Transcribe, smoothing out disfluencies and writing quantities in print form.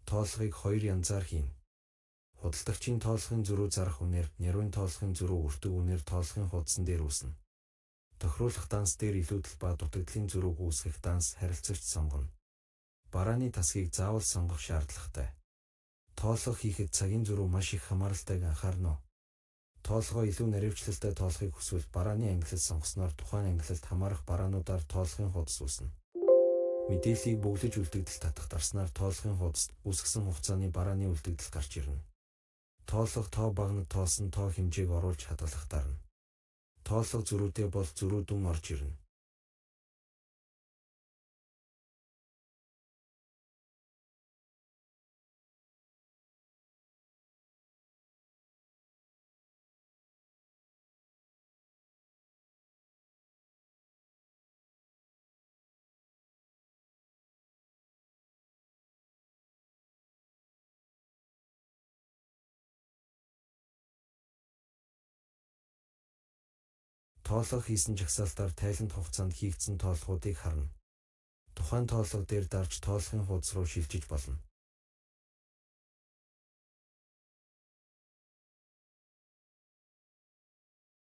Тооллогыг хоёр янзаар хийн. Худалдагчийн тооллогын зөрүү зарах үнээр, нярууны тооллогын зөрүү өртөг үнээр тооллогын хуудсан дээр үүснэ. Тохируулах данс дээр илүүдэл ба дутагдлын зөрүүг үүсгэх данс харилцагч сонгоно. Барааны тасгийг заавал сонгох шаардлагатай. Тооллого хийхэд цагийн зөрүү маш их хамааралтайг анхаарна уу? Тооллогоо илүү наривчлалтай тоолохыг хүсвэл барааны ангилал сонгосноор тухайн ангилалд хамаарах бараануудаар тооллогын хуудас үүснэ. Мэдээллийг бөглөж үлдэгдэл татах дарснаар тооллогын хуудасд үүсгэсэн хугацааны барааны үлдэгдэл гарч ирнэ. Тооллого тоо багнад тоосон тоо хэмжээг оруулж хадгалах дарна. Тооллого зөрүүтэй бол зөрүү дүн орж ирнэ. Тооллого хийсэн жагсаалтаар тайлант хугацаанд хийгдсэн тооллогуудыг харна. Тухайн тооллого дээр дарж тооллогын хуудас руу шилжиж болно.